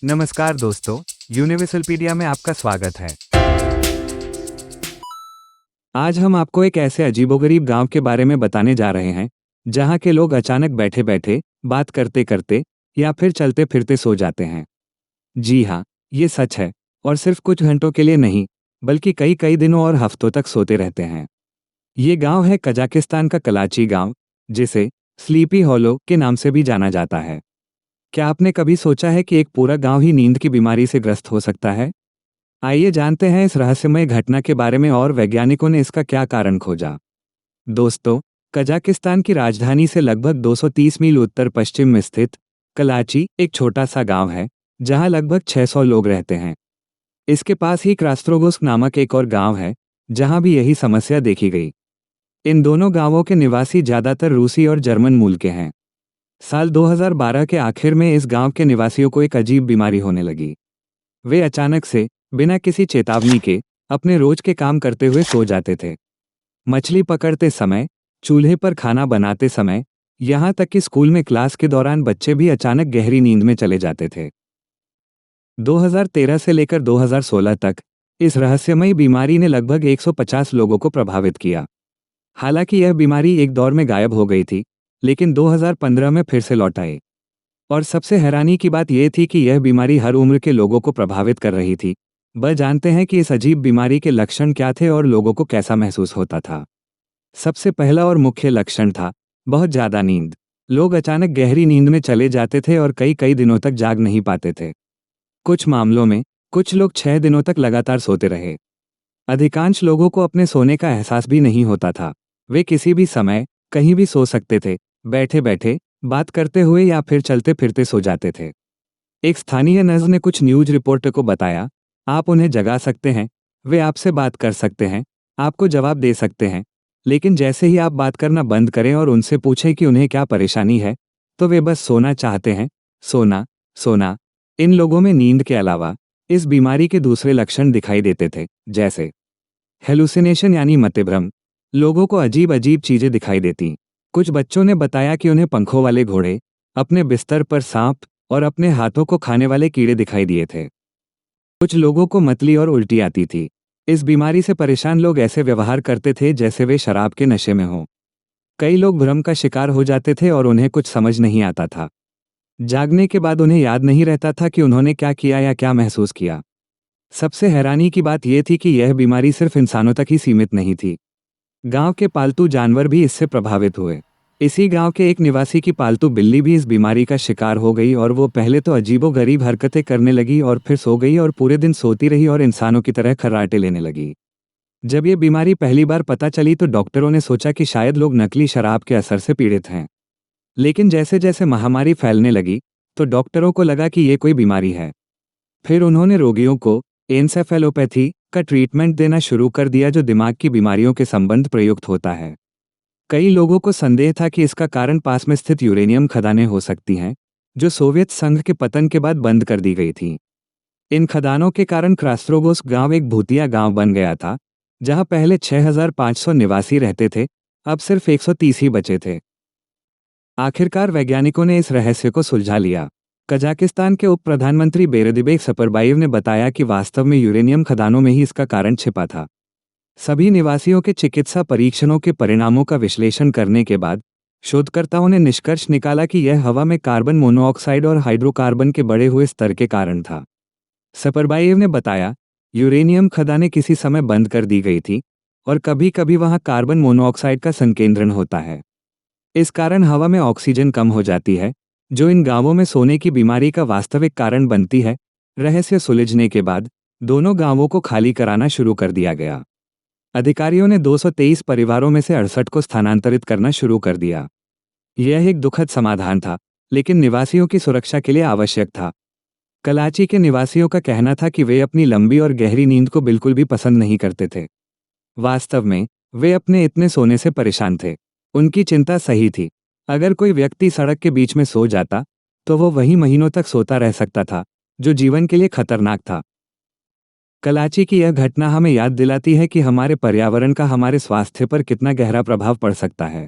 नमस्कार दोस्तों, यूनिवर्सलपीडिया में आपका स्वागत है। आज हम आपको एक ऐसे अजीबोगरीब गांव के बारे में बताने जा रहे हैं, जहां के लोग अचानक बैठे बैठे, बात करते करते या फिर चलते फिरते सो जाते हैं। जी हाँ, ये सच है, और सिर्फ कुछ घंटों के लिए नहीं, बल्कि कई कई दिनों और हफ्तों तक सोते रहते हैं। ये गांव है कजाकिस्तान का कलाची गांव, जिसे स्लीपी हॉलो के नाम से भी जाना जाता है। क्या आपने कभी सोचा है कि एक पूरा गांव ही नींद की बीमारी से ग्रस्त हो सकता है? आइए जानते हैं इस रहस्यमय घटना के बारे में और वैज्ञानिकों ने इसका क्या कारण खोजा। दोस्तों, कजाकिस्तान की राजधानी से लगभग 230 मील उत्तर पश्चिम में स्थित कलाची एक छोटा सा गांव है, जहां लगभग 600 लोग रहते हैं। इसके पास ही क्रास्त्रोगोस्क नामक एक और गांव है, जहां भी यही समस्या देखी गई। इन दोनों गांवों के निवासी ज्यादातर रूसी और जर्मन मूल के हैं। साल 2012 के आखिर में इस गांव के निवासियों को एक अजीब बीमारी होने लगी। वे अचानक से, बिना किसी चेतावनी के, अपने रोज के काम करते हुए सो जाते थे। मछली पकड़ते समय, चूल्हे पर खाना बनाते समय, यहाँ तक कि स्कूल में क्लास के दौरान बच्चे भी अचानक गहरी नींद में चले जाते थे। 2013 से लेकर 2016 तक इस रहस्यमयी बीमारी ने लगभग 150 लोगों को प्रभावित किया। हालांकि यह बीमारी एक दौर में गायब हो गई थी, लेकिन 2015 में फिर से लौट आई। और सबसे हैरानी की बात यह थी कि यह बीमारी हर उम्र के लोगों को प्रभावित कर रही थी। बस जानते हैं कि इस अजीब बीमारी के लक्षण क्या थे और लोगों को कैसा महसूस होता था। सबसे पहला और मुख्य लक्षण था बहुत ज़्यादा नींद। लोग अचानक गहरी नींद में चले जाते थे और कई कई दिनों तक जाग नहीं पाते थे। कुछ मामलों में कुछ लोग 6 दिनों तक लगातार सोते रहे। अधिकांश लोगों को अपने सोने का एहसास भी नहीं होता था। वे किसी भी समय, कहीं भी सो सकते थे, बैठे बैठे, बात करते हुए या फिर चलते फिरते सो जाते थे। एक स्थानीय नर्स ने कुछ न्यूज रिपोर्टर को बताया, आप उन्हें जगा सकते हैं, वे आपसे बात कर सकते हैं, आपको जवाब दे सकते हैं, लेकिन जैसे ही आप बात करना बंद करें और उनसे पूछें कि उन्हें क्या परेशानी है, तो वे बस सोना चाहते हैं। सोना, सोना। इन लोगों में नींद के अलावा इस बीमारी के दूसरे लक्षण दिखाई देते थे, जैसे हेलुसिनेशन यानी मतिभ्रम। लोगों को अजीब अजीब चीजें दिखाई देती। कुछ बच्चों ने बताया कि उन्हें पंखों वाले घोड़े, अपने बिस्तर पर सांप और अपने हाथों को खाने वाले कीड़े दिखाई दिए थे। कुछ लोगों को मतली और उल्टी आती थी। इस बीमारी से परेशान लोग ऐसे व्यवहार करते थे जैसे वे शराब के नशे में हों। कई लोग भ्रम का शिकार हो जाते थे और उन्हें कुछ समझ नहीं आता था। जागने के बाद उन्हें याद नहीं रहता था कि उन्होंने क्या किया या क्या महसूस किया। सबसे हैरानी की बात यह थी कि यह बीमारी सिर्फ इंसानों तक ही सीमित नहीं थी। गांव के पालतू जानवर भी इससे प्रभावित हुए। इसी गांव के एक निवासी की पालतू बिल्ली भी इस बीमारी का शिकार हो गई और वो पहले तो अजीबोगरीब हरकतें करने लगी और फिर सो गई और पूरे दिन सोती रही और इंसानों की तरह खर्राटे लेने लगी। जब ये बीमारी पहली बार पता चली तो डॉक्टरों ने सोचा कि शायद लोग नकली शराब के असर से पीड़ित हैं। लेकिन जैसे जैसे महामारी फैलने लगी, तो डॉक्टरों को लगा कि ये कोई बीमारी है। फिर उन्होंने रोगियों को एन्सेफेलोपैथी का ट्रीटमेंट देना शुरू कर दिया, जो दिमाग की बीमारियों के संबंध प्रयुक्त होता है। कई लोगों को संदेह था कि इसका कारण पास में स्थित यूरेनियम खदानें हो सकती हैं, जो सोवियत संघ के पतन के बाद बंद कर दी गई थीं। इन खदानों के कारण क्रास्त्रोगोस्क गांव एक भूतिया गांव बन गया था, जहां पहले 6500 निवासी रहते थे, अब सिर्फ 130 ही बचे थे। आखिरकार वैज्ञानिकों ने इस रहस्य को सुलझा लिया। कजाकिस्तान के उप प्रधानमंत्री बेरदिबेक सपरबाइव ने बताया कि वास्तव में यूरेनियम खदानों में ही इसका कारण छिपा था। सभी निवासियों के चिकित्सा परीक्षणों के परिणामों का विश्लेषण करने के बाद शोधकर्ताओं ने निष्कर्ष निकाला कि यह हवा में कार्बन मोनोऑक्साइड और हाइड्रोकार्बन के बढ़े हुए स्तर के कारण था। सपरबाइव ने बताया, यूरेनियम खदानें किसी समय बंद कर दी गई थी और कभी कभी वहां कार्बन मोनोऑक्साइड का संकेंद्रण होता है। इस कारण हवा में ऑक्सीजन कम हो जाती है, जो इन गांवों में सोने की बीमारी का वास्तविक कारण बनती है। रहस्य सुलझने के बाद दोनों गांवों को खाली कराना शुरू कर दिया गया। अधिकारियों ने 223 परिवारों में से 68 को स्थानांतरित करना शुरू कर दिया। यह एक दुखद समाधान था, लेकिन निवासियों की सुरक्षा के लिए आवश्यक था। कलाची के निवासियों का कहना था कि वे अपनी लंबी और गहरी नींद को बिल्कुल भी पसंद नहीं करते थे। वास्तव में वे अपने इतने सोने से परेशान थे। उनकी चिंता सही थी। अगर कोई व्यक्ति सड़क के बीच में सो जाता, तो वो वहीं महीनों तक सोता रह सकता था, जो जीवन के लिए खतरनाक था। कलाची की यह घटना हमें याद दिलाती है कि हमारे पर्यावरण का हमारे स्वास्थ्य पर कितना गहरा प्रभाव पड़ सकता है।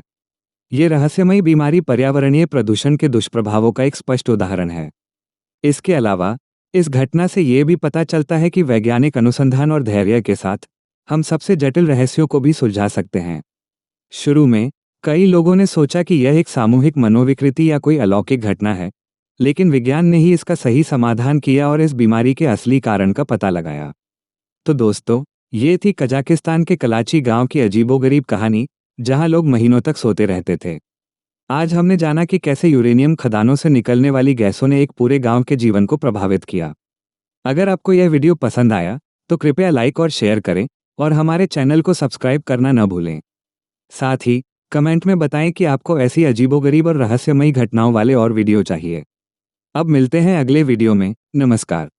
ये रहस्यमयी बीमारी पर्यावरणीय प्रदूषण के दुष्प्रभावों का एक स्पष्ट उदाहरण है। इसके अलावा इस घटना से ये भी पता चलता है कि वैज्ञानिक अनुसंधान और धैर्य के साथ हम सबसे जटिल रहस्यों को भी सुलझा सकते हैं। शुरू में कई लोगों ने सोचा कि यह एक सामूहिक मनोविकृति या कोई अलौकिक घटना है, लेकिन विज्ञान ने ही इसका सही समाधान किया और इस बीमारी के असली कारण का पता लगाया। तो दोस्तों, ये थी कजाकिस्तान के कलाची गांव की अजीबोगरीब कहानी, जहां लोग महीनों तक सोते रहते थे। आज हमने जाना कि कैसे यूरेनियम खदानों से निकलने वाली गैसों ने एक पूरे गांव के जीवन को प्रभावित किया। अगर आपको यह वीडियो पसंद आया तो कृपया लाइक और शेयर करें और हमारे चैनल को सब्सक्राइब करना न भूलें। साथ ही कमेंट में बताएं कि आपको ऐसी अजीबोगरीब और रहस्यमयी घटनाओं वाले और वीडियो चाहिए। अब मिलते हैं अगले वीडियो में। नमस्कार।